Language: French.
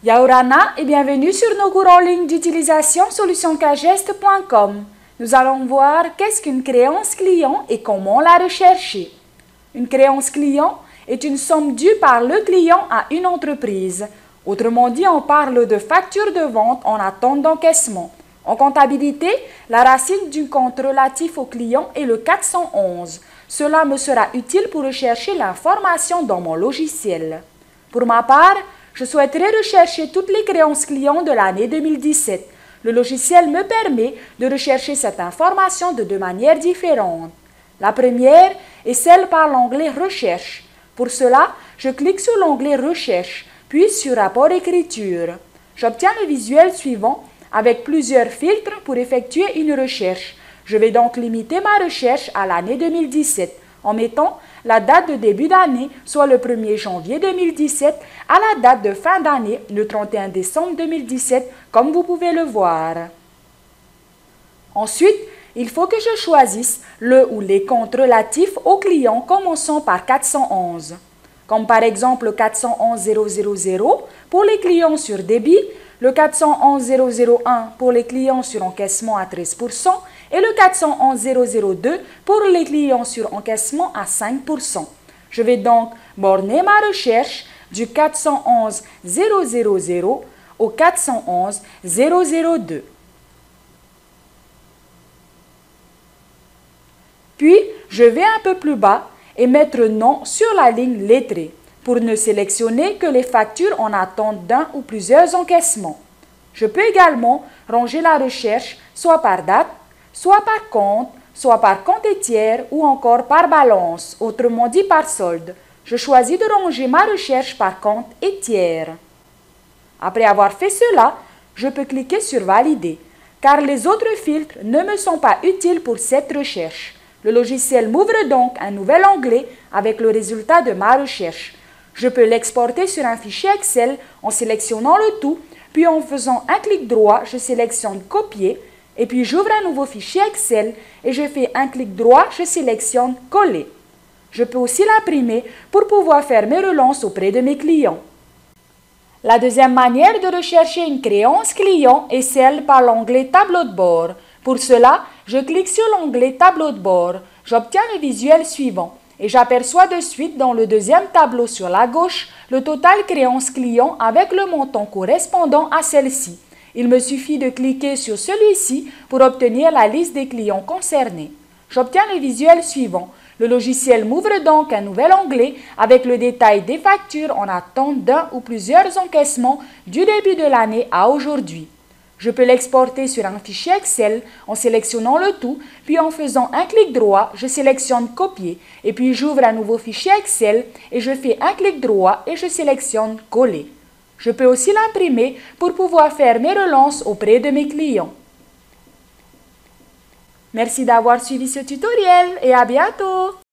Yaorana et bienvenue sur nos cours en ligne d'utilisation solutioncageste.com. Nous allons voir qu'est-ce qu'une créance client et comment la rechercher. Une créance client est une somme due par le client à une entreprise. Autrement dit, on parle de facture de vente en attente d'encaissement. En comptabilité, la racine du compte relatif au client est le 411. Cela me sera utile pour rechercher l'information dans mon logiciel. Pour ma part, je souhaiterais rechercher toutes les créances clients de l'année 2017. Le logiciel me permet de rechercher cette information de deux manières différentes. La première est celle par l'onglet Recherche. Pour cela, je clique sur l'onglet Recherche, puis sur Rapport écriture. J'obtiens le visuel suivant avec plusieurs filtres pour effectuer une recherche. Je vais donc limiter ma recherche à l'année 2017 en mettant la date de début d'année, soit le 1er janvier 2017, à la date de fin d'année, le 31 décembre 2017, comme vous pouvez le voir. Ensuite, il faut que je choisisse le ou les comptes relatifs aux clients commençant par 411. Comme par exemple le 411 000 pour les clients sur débit, le 411 001 pour les clients sur encaissement à 13% et le 411 002 pour les clients sur encaissement à 5%. Je vais donc borner ma recherche du 411 000 au 411 002. Puis, je vais un peu plus bas et mettre nom sur la ligne lettrée pour ne sélectionner que les factures en attente d'un ou plusieurs encaissements. Je peux également ranger la recherche soit par date, soit par compte et tiers ou encore par balance, autrement dit par solde. Je choisis de ranger ma recherche par compte et tiers. Après avoir fait cela, je peux cliquer sur Valider, car les autres filtres ne me sont pas utiles pour cette recherche. Le logiciel m'ouvre donc un nouvel onglet avec le résultat de ma recherche. Je peux l'exporter sur un fichier Excel en sélectionnant le tout, puis en faisant un clic droit, je sélectionne Copier, et puis j'ouvre un nouveau fichier Excel et je fais un clic droit, je sélectionne Coller. Je peux aussi l'imprimer pour pouvoir faire mes relances auprès de mes clients. La deuxième manière de rechercher une créance client est celle par l'onglet Tableau de bord. Pour cela, je clique sur l'onglet Tableau de bord. J'obtiens le visuel suivant et j'aperçois de suite dans le deuxième tableau sur la gauche le total créance client avec le montant correspondant à celle-ci. Il me suffit de cliquer sur celui-ci pour obtenir la liste des clients concernés. J'obtiens le visuel suivant. Le logiciel m'ouvre donc un nouvel onglet avec le détail des factures en attente d'un ou plusieurs encaissements du début de l'année à aujourd'hui. Je peux l'exporter sur un fichier Excel en sélectionnant le tout, puis en faisant un clic droit, je sélectionne Copier, et puis j'ouvre un nouveau fichier Excel et je fais un clic droit et je sélectionne Coller. Je peux aussi l'imprimer pour pouvoir faire mes relances auprès de mes clients. Merci d'avoir suivi ce tutoriel et à bientôt!